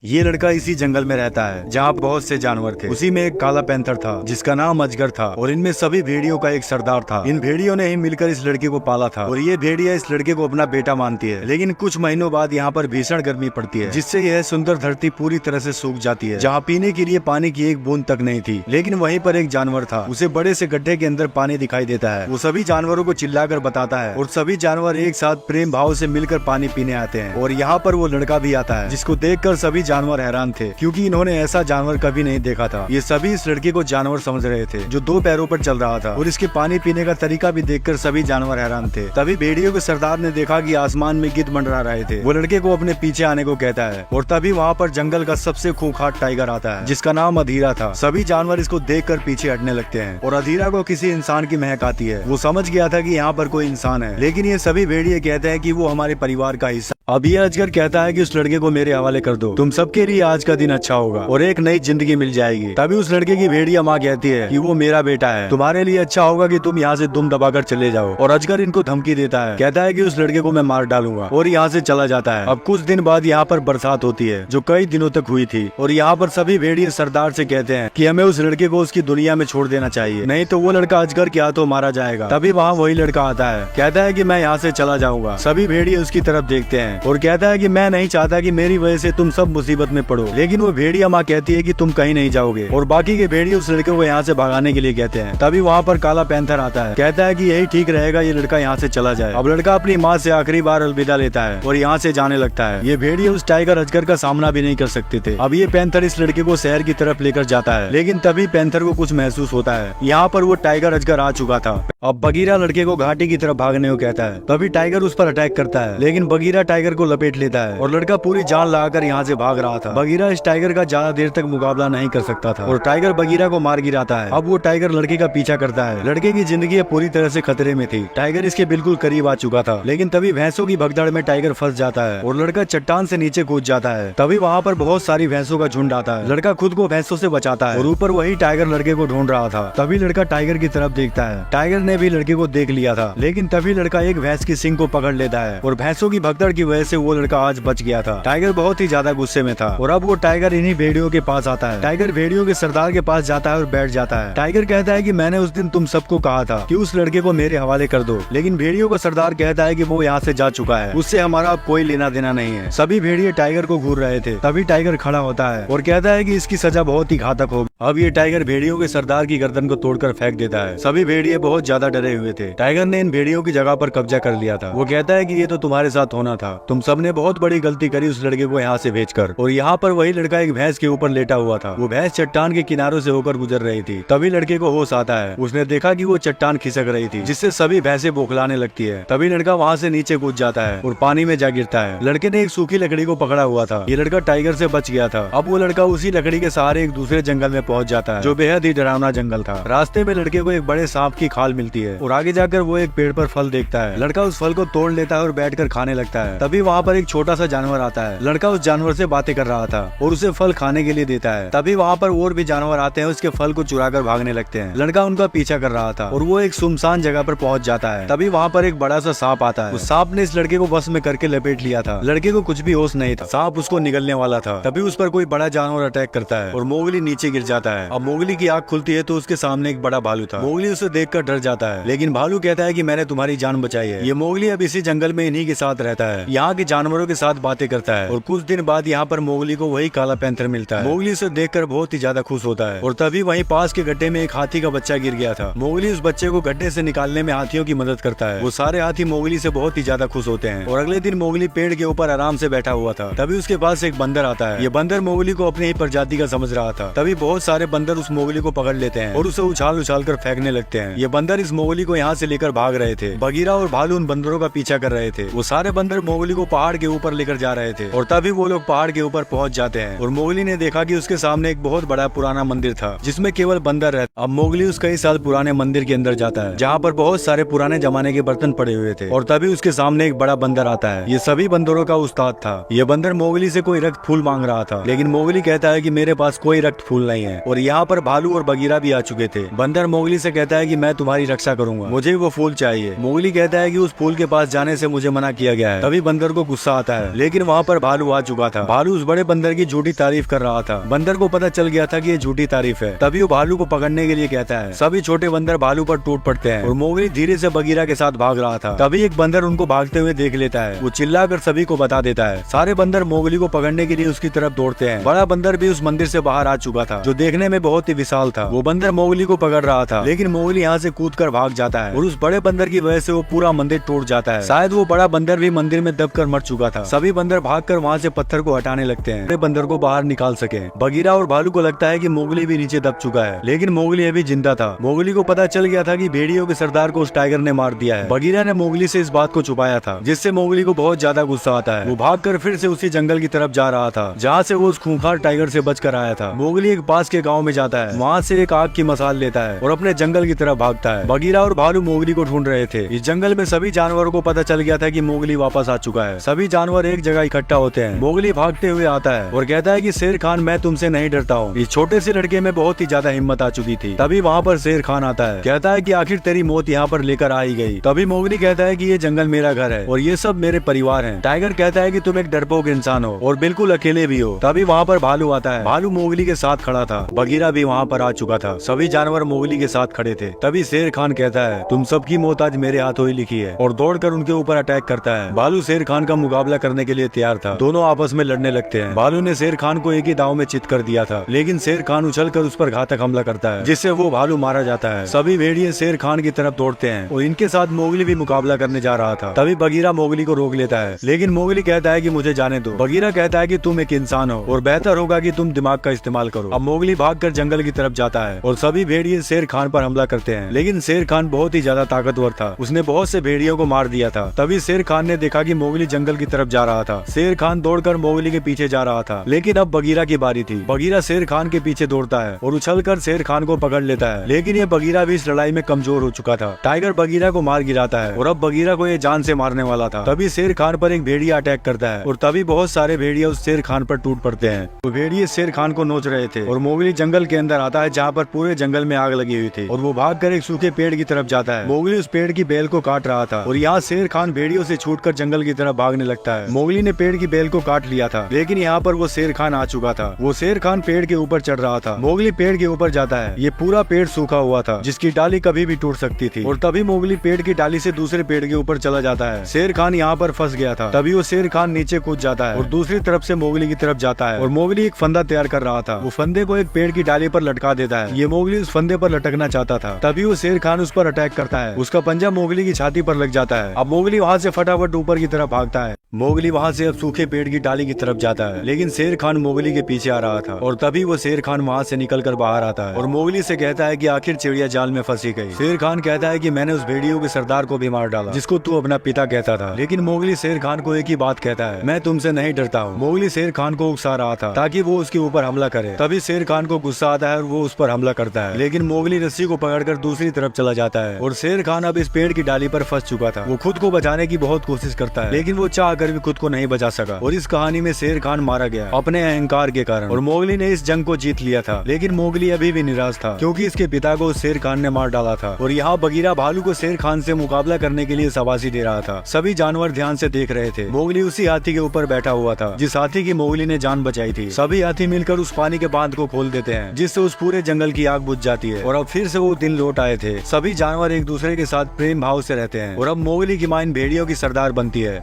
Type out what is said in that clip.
ये लड़का इसी जंगल में रहता है जहाँ बहुत से जानवर थे। उसी में एक काला पैंथर था जिसका नाम अजगर था और इनमें सभी भेड़ियों का एक सरदार था। इन भेड़ियों ने ही मिलकर इस लड़के को पाला था और ये भेड़िया इस लड़के को अपना बेटा मानती है। लेकिन कुछ महीनों बाद यहाँ पर भीषण गर्मी पड़ती है जिससे यह सुंदर धरती पूरी तरह से सूख जाती है। जहाँ पीने के लिए पानी की एक बूंद तक नहीं थी। लेकिन वहीं पर एक जानवर था, उसे बड़े से गड्ढे के अंदर पानी दिखाई देता है। वो सभी जानवरों को चिल्लाकर बताता है और सभी जानवर एक साथ प्रेम भाव से मिलकर पानी पीने आते हैं। और यहाँ पर वो लड़का भी आता है जिसको देखकर सभी जानवर हैरान थे क्योंकि इन्होंने ऐसा जानवर कभी नहीं देखा था। ये सभी इस लड़के को जानवर समझ रहे थे जो दो पैरों पर चल रहा था और इसके पानी पीने का तरीका भी देखकर सभी जानवर हैरान थे। तभी भेड़ियों के सरदार ने देखा कि आसमान में गिद्ध मंडरा रहे थे। वो लड़के को अपने पीछे आने को कहता है और तभी वहाँ पर जंगल का सबसे खूंखार टाइगर आता है जिसका नाम अधीरा था। सभी जानवर इसको देखकर पीछे हटने लगते हैं और अधीरा को किसी इंसान की महक आती है। वो समझ गया था कि यहाँ पर कोई इंसान है, लेकिन ये सभी भेड़िए कहते हैं कि वो हमारे परिवार का हिस्सा। अब ये अजगर कहता है कि उस लड़के को मेरे हवाले कर दो, तुम सबके लिए आज का दिन अच्छा होगा और एक नई जिंदगी मिल जाएगी। तभी उस लड़के की भेड़िया माँ कहती है कि वो मेरा बेटा है, तुम्हारे लिए अच्छा होगा कि तुम यहाँ से दुम दबाकर चले जाओ। और अजगर इनको धमकी देता है, कहता है कि उस लड़के को मैं मार डालूंगा और यहाँ से चला जाता है। अब कुछ दिन बाद यहाँ पर बरसात होती है जो कई दिनों तक हुई थी और यहाँ पर सभी भेड़िए सरदार से कहते हैं कि हमें उस लड़के को उसकी दुनिया में छोड़ देना चाहिए, नहीं तो वो लड़का अजगर के हाथों मारा जाएगा। तभी वहाँ वही लड़का आता है, कहता है कि मैं यहाँ से चला जाऊंगा। सभी भेड़िए उसकी तरफ देखते हैं और कहता है कि मैं नहीं चाहता कि मेरी वजह से तुम सब मुसीबत में पड़ो। लेकिन वो भेड़िया माँ कहती है कि तुम कहीं नहीं जाओगे और बाकी के भेड़िए उस लड़के को यहाँ से भगाने के लिए कहते हैं। तभी वहाँ पर काला पैंथर आता है, कहता है कि यही ठीक रहेगा, ये लड़का यहाँ से चला जाए। अब लड़का अपनी माँ से आखिरी बार अलविदा लेता है और यहाँ से जाने लगता है। ये भेड़िए उस टाइगर अजगर का सामना भी नहीं कर सकते थे। अब ये पैंथर इस लड़के को शहर की तरफ लेकर जाता है, लेकिन तभी पैंथर को कुछ महसूस होता है। यहाँ पर वो टाइगर अजगर आ चुका था। अब बगीरा लड़के को घाटी की तरफ भागने को कहता है। तभी टाइगर उस पर अटैक करता है, लेकिन बगीरा टाइगर को लपेट लेता है और लड़का पूरी जान लगाकर यहाँ से भाग रहा था। बगीरा इस टाइगर का ज्यादा देर तक मुकाबला नहीं कर सकता था और टाइगर बगीरा को मार गिराता है। अब वो टाइगर लड़के का पीछा करता है। लड़के की जिंदगी पूरी तरह से खतरे में थी। टाइगर इसके बिल्कुल करीब आ चुका था, लेकिन तभी भैंसों की भगदड़ में टाइगर फंस जाता है और लड़का चट्टान से नीचे कूद जाता है। तभी वहाँ पर बहुत सारी भैंसों का झुंड आता है। लड़का खुद को भैंसों से बचाता है और ऊपर वही टाइगर लड़के को ढूंढ रहा था। तभी लड़का टाइगर की तरफ देखता है। टाइगर ने भी लड़के को देख लिया था, लेकिन तभी लड़का एक भैंस की सींग को पकड़ लेता है और भैंसों की भगदड़ की वजह से वो लड़का आज बच गया था। टाइगर बहुत ही ज्यादा गुस्से में था और अब वो टाइगर इन्हीं भेड़ियों के पास आता है। टाइगर भेड़ियों के सरदार के पास जाता है और बैठ जाता है। टाइगर कहता है कि मैंने उस दिन तुम सबको कहा था कि उस लड़के को मेरे हवाले कर दो, लेकिन भेड़ियों का सरदार कहता है कि वो यहाँ से जा चुका है, उससे हमारा अब कोई लेना देना नहीं है। सभी भेड़िए टाइगर को घूर रहे थे। तभी टाइगर खड़ा होता है और कहता है कि इसकी सजा बहुत ही घातक होगी। अब ये टाइगर भेड़ियों के सरदार की गर्दन को तोड़कर फेंक देता है। सभी भेड़िए बहुत ज्यादा डरे हुए थे। टाइगर ने इन भेड़ियों की जगह पर कब्जा कर लिया था। वो कहता है कि ये तो तुम्हारे साथ होना था, तुम सबने बहुत बड़ी गलती करी उस लड़के को यहाँ से भेजकर। और यहाँ पर वही लड़का एक भैंस के ऊपर लेटा हुआ था। वो भैंस चट्टान के किनारों से होकर गुजर रही थी। तभी लड़के को होश आता है। उसने देखा कि वो चट्टान खिसक रही थी जिससे सभी भैंसे बौखलाने लगती है। तभी लड़का वहाँ से नीचे कूद जाता है और पानी में जा गिरता है। लड़के ने एक सूखी लकड़ी को पकड़ा हुआ था। ये लड़का टाइगर से बच गया था। अब वो लड़का उसी लकड़ी के सहारे एक दूसरे जंगल में पहुंच जाता है जो बेहद ही डरावना जंगल था। रास्ते में लड़के को एक बड़े सांप की खाल मिलती है और आगे जाकर वो एक पेड़ पर फल देखता है। लड़का उस फल को तोड़ लेता है और बैठकर खाने लगता है। तभी वहाँ पर एक छोटा सा जानवर आता है। लड़का उस जानवर से बातें कर रहा था और उसे फल खाने के लिए देता है। तभी वहाँ पर और भी जानवर आते हैं, उसके फल को चुराकर भागने लगते हैं। लड़का उनका पीछा कर रहा था और वो एक सुनसान जगह पर पहुंच जाता है। तभी वहाँ पर एक बड़ा सा सांप आता है। उस सांप ने इस लड़के को बस में करके लपेट लिया था। लड़के को कुछ भी होश नहीं था। सांप उसको निगलने वाला था। तभी उस पर कोई बड़ा जानवर अटैक करता है और मोगली नीचे गिर जाता है। अब मोगली की आँख खुलती है तो उसके सामने एक बड़ा भालू था। मोगली उसे देखकर डर जाता है, लेकिन भालू कहता है कि मैंने तुम्हारी जान बचाई है। ये मोगली अब इसी जंगल में इन्हीं के साथ रहता है, यहाँ के जानवरों के साथ बातें करता है। और कुछ दिन बाद यहाँ पर मोगली को वही काला पैंथर मिलता है। मोगली उसे देखकर बहुत ही ज्यादा खुश होता है और तभी वहीं पास के गड्ढे में एक हाथी का बच्चा गिर गया था। मोगली उस बच्चे को गड्ढे से निकालने में हाथियों की मदद करता है। वो सारे हाथी मोगली से बहुत ही ज्यादा खुश होते हैं और अगले दिन मोगली पेड़ के ऊपर आराम से बैठा हुआ था। तभी उसके पास एक बंदर आता है। ये बंदर मोगली को अपनी ही प्रजाति का समझ रहा था। तभी बहुत सारे बंदर उस मोगली को पकड़ लेते हैं और उसे उछाल उछाल कर फेंकने लगते हैं। ये बंदर इस मोगली को यहाँ से लेकर भाग रहे थे। बगीरा और भालू उन बंदरों का पीछा कर रहे थे। वो सारे बंदर मोगली को पहाड़ के ऊपर लेकर जा रहे थे और तभी वो लोग पहाड़ के ऊपर पहुंच जाते हैं और मोगली ने देखा कि उसके सामने एक बहुत बड़ा पुराना मंदिर था जिसमें केवल बंदर रहते। अब मोगली उस कई साल पुराने मंदिर के अंदर जाता है जहाँ पर बहुत सारे पुराने जमाने के बर्तन पड़े हुए थे और तभी उसके सामने एक बड़ा बंदर आता है। ये सभी बंदरों का उस्ताद था। ये बंदर मोगली से कोई रक्त फूल मांग रहा था, लेकिन मोगली कहता है कि मेरे पास कोई रक्त फूल नहीं है। और यहाँ पर भालू और बगीरा भी आ चुके थे। बंदर मोगली से कहता है कि मैं तुम्हारी रक्षा करूंगा, मुझे वो फूल चाहिए। मोगली कहता है कि उस फूल के पास जाने से मुझे मना किया गया है। तभी बंदर को गुस्सा आता है, लेकिन वहाँ पर भालू आ चुका था। भालू भालू उस बड़े बंदर की झूठी तारीफ कर रहा था। बंदर को पता चल गया था कि ये झूठी तारीफ है। तभी वो भालू को पकड़ने के लिए कहता है। सभी छोटे बंदर भालू पर टूट पड़ते हैं और मोगली धीरे से बगीरा के साथ भाग रहा था। तभी एक बंदर उनको भागते हुए देख लेता है। वो चिल्लाकर सभी को बता देता है। सारे बंदर मोगली को पकड़ने के लिए उसकी तरफ दौड़ते हैं। बड़ा बंदर भी उस मंदिर से बाहर आ चुका था, जो देखने में बहुत ही विशाल था। वो बंदर मोगली को पकड़ रहा था, लेकिन मोगली यहाँ से कूदकर भाग जाता है और उस बड़े बंदर की वजह से वो पूरा मंदिर टूट जाता है। शायद वो बड़ा बंदर भी मंदिर में दबकर मर चुका था। सभी बंदर भागकर वहाँ से पत्थर को हटाने लगते हैं, बड़े बंदर को बाहर निकाल सके। बगीरा और भालू को लगता है कि मोगली भी नीचे दब चुका है, लेकिन मोगली अभी जिंदा था। मोगली को पता चल गया था कि भेड़ियों के सरदार को उस टाइगर ने मार दिया है। बगीरा ने मोगली से इस बात को छुपाया था, जिससे मोगली को बहुत ज्यादा गुस्सा आता है। वो भागकर फिर से उसी जंगल की तरफ जा रहा था, जहाँ से वो उस खूंखार टाइगर से बचकर आया था। मोगली एक पास के गाँव में जाता है, वहाँ से एक आग की मसाल लेता है और अपने जंगल की तरफ भागता है। बगीरा और भालू मोगली को ढूंढ रहे थे। इस जंगल में सभी जानवरों को पता चल गया था कि मोगली वापस आ चुका है। सभी जानवर एक जगह इकट्ठा होते हैं। मोगली भागते हुए आता है और कहता है कि शेर खान, मैं तुमसे नहीं डरता हूँ। इस छोटे से लड़के में बहुत ही ज्यादा हिम्मत आ चुकी थी। तभी वहाँ पर शेर खान आता है, कहता है कि आखिर तेरी मौत यहाँ पर लेकर आ ही गई। तभी मोगली कहता है कि ये जंगल मेरा घर है और ये सब मेरे परिवार हैं। टाइगर कहता है कि तुम एक डरपोक इंसान हो और बिल्कुल अकेले भी हो। तभी वहाँ पर भालू आता है। भालू मोगली के साथ खड़ा था। बगीरा भी वहाँ पर आ चुका था। सभी जानवर मोगली के साथ खड़े थे। तभी शेर खान कहता है, तुम सबकी मौत आज मेरे हाथों ही लिखी है, और दौड़कर उनके ऊपर अटैक करता है। भालू शेर खान का मुकाबला करने के लिए तैयार था। दोनों आपस में लड़ने लगते हैं। भालू ने शेर खान को एक ही दाव में चित कर दिया था, लेकिन शेर खान उछलकर उस पर घातक हमला करता है, जिससे वो भालू मारा जाता है। सभी भेड़िए शेर खान की तरफ दौड़ते हैं और इनके साथ मोगली भी मुकाबला करने जा रहा था। तभी बगीरा मोगली को रोक लेता है, लेकिन मोगली कहता है कि मुझे जाने दो। बगीरा कहता है कि तुम एक इंसान हो और बेहतर होगा कि तुम दिमाग का इस्तेमाल करो। अब मोगली भागकर जंगल की तरफ जाता है और सभी भेड़िए शेर खान पर हमला करते हैं, लेकिन शेर खान बहुत ही ज्यादा ताकतवर था। उसने बहुत से भेड़ियों को मार दिया था। तभी शेर खान ने देखा कि मोगली जंगल की तरफ जा रहा था। शेर खान दौड़कर मोगली के पीछे जा रहा था, लेकिन अब बगीरा की बारी थी। बगीरा शेर खान के पीछे दौड़ता है और उछलकर शेर खान को पकड़ लेता है, लेकिन ये बगीरा भी इस लड़ाई में कमजोर हो चुका था। टाइगर बगीरा को मार गिराता है और अब बगीरा को ये जान से मारने वाला था। तभी शेर खान पर एक भेड़िया अटैक करता है और तभी बहुत सारे भेड़िया उस शेर खान पर टूट पड़ते हैं। वो भेड़िए शेर खान को नोच रहे थे और मोगली जंगल के अंदर आता है, जहाँ पर पूरे जंगल में आग लगी हुई थी, और वो भागकर एक सूखे पेड़ की तरफ जाता है। मोगली उस पेड़ की बेल को काट रहा था और यहाँ शेर खान भेड़ियों से छूटकर जंगल की तरफ भागने लगता है। मोगली ने पेड़ की बेल को काट लिया था, लेकिन यहाँ पर वो शेर खान आ चुका था। वो शेर खान पेड़ के ऊपर चढ़ रहा था। मोगली पेड़ के ऊपर जाता है। ये पूरा पेड़ सूखा हुआ था, जिसकी डाली कभी भी टूट सकती थी, और तभी मोगली पेड़ की डाली से दूसरे पेड़ के ऊपर चला जाता है। शेर खान यहाँ पर फंस गया था। तभी वो शेर खान नीचे कूद जाता है और दूसरी तरफ से मोगली की तरफ जाता है, और मोगली एक फंदा तैयार कर रहा था। वो फंदे को एक पेड़ की डाली पर लटका देता है। ये मोगली उस फंदे पर लटकना चाहता था। तभी वो शेर खान उस पर अटैक करता है। उसका पंजा मोगली की छाती पर लग जाता है। अब मोगली वहाँ से फटाफट ऊपर की तरफ भागता है। मोगली वहाँ से अब सूखे पेड़ की डाली की तरफ जाता है, लेकिन शेर खान मोगली के पीछे आ रहा था, और तभी वो शेर खान वहाँ से निकलकर बाहर आता है और मोगली से कहता है कि आखिर चिड़िया जाल में फंसी गई। शेर खान कहता है कि मैंने उस भेड़ियों के सरदार को भी मार डाला, जिसको तू अपना पिता कहता था। लेकिन मोगली शेर खान को एक ही बात कहता है, मैं तुमसे नहीं डरता हूँ। मोगली शेर खान को उकसा रहा था ताकि वो उसके ऊपर हमला करे। तभी शेर खान को गुस्सा आता है और वो उस पर हमला करता है, लेकिन मोगली रस्सी को पकड़कर दूसरी तरफ चला जाता है और शेर खान अब इस पेड़ की डाली पर फंस चुका था। वो खुद को बचाने की बहुत कोशिश करता है, लेकिन वो चाह कर भी खुद को नहीं बचा सका, और इस कहानी में शेर खान मारा गया अपने अहंकार के कारण, और मोगली ने इस जंग को जीत लिया था। लेकिन मोगली अभी भी निराश था, क्योंकि इसके पिता को शेर खान ने मार डाला था, और यहाँ बगीरा भालू को शेर खान से मुकाबला करने के लिए शाबाशी दे रहा था। सभी जानवर ध्यान से देख रहे थे। मोगली उसी हाथी के ऊपर बैठा हुआ था जिस हाथी की मोगली ने जान बचाई थी। सभी हाथी मिलकर उस पानी के बांध को खोल देते हैं, जिससे उस पूरे जंगल की आग बुझ जाती है, और अब फिर से वो दिन लौट आए थे। सभी जानवर एक दूसरे के साथ प्रेम भाव से रहते हैं, और अब मोगली की मां इन भेड़ियों की सरदार बनती है।